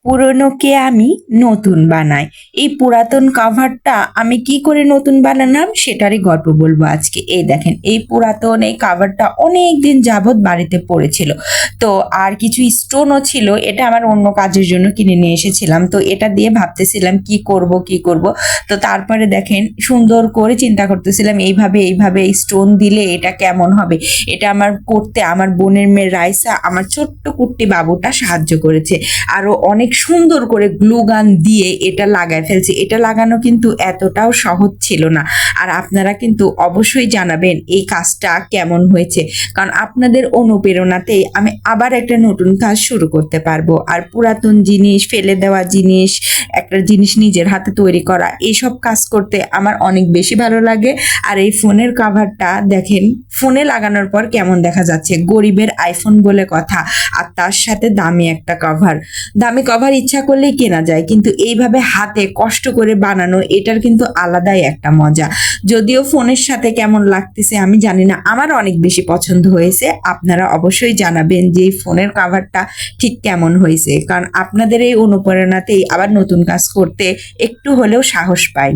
পুরনোকে আমি নতুন বানাই। এই পুরাতন কাভারটা আমি কি করে নতুন বানালাম সেটারই গল্প বলবো আজকে। এই দেখেন, এই পুরাতন এই কাভারটা অনেক দিন যাবৎ বাড়িতে পড়েছিল। তো আর কিছু স্টোনও ছিল, এটা আমার অন্য কাজের জন্য কিনে নিয়ে এসেছিলাম। তো এটা দিয়ে ভাবতেছিলাম কি করব কি করব। তো তারপরে দেখেন, সুন্দর করে চিন্তা করতেছিলাম এইভাবে এইভাবে এই স্টোন দিলে এটা কেমন হবে। এটা আমার করতে আমার বোনের মেয়ে রাইসা, আমার ছোট্ট কুট্টি বাবুটা সাহায্য করেছে। আরো অনেক সুন্দর করে গ্লু গান দিয়ে এটা লাগায় ফেলছি। এটা লাগানো কিন্তু এতটাও সহজ ছিল না। আর আপনারা কিন্তু অবশ্যই জানাবেন এই কাজটা কেমন হয়েছে, কারণ আপনাদের অনুপ্রেরণাতেই আমি আবার একটা নতুন কাজ শুরু করতে পারবো। আর পুরাতন জিনিস, ফেলে দেওয়া জিনিস, একটা জিনিস নিজের হাতে তৈরি করা, এইসব কাজ করতে আমার অনেক বেশি ভালো লাগে। আর এই ফোনের কাভারটা দেখেন, ফোনে লাগানোর পর কেমন দেখা যাচ্ছে, গরিবের আইফোন বলে কথা। আর তার সাথে দামি একটা কভার। দামি কভার ইচ্ছা করলেই কেনা যায়, কিন্তু এইভাবে হাতে কষ্ট করে বানানো, এটার কিন্তু আলাদাই একটা মজা। যদিও ফোনের সাথে কেমন লাগতেছে আমি জানি না, আমার অনেক বেশি পছন্দ হয়েছে। আপনারা অবশ্যই জানাবেন যে এই ফোনের কাভারটা ঠিক কেমন হয়েছে, কারণ আপনাদের এই অনুপ্রেরণাতেই আবার নতুন কাজ করতে একটু হলেও সাহস পাই।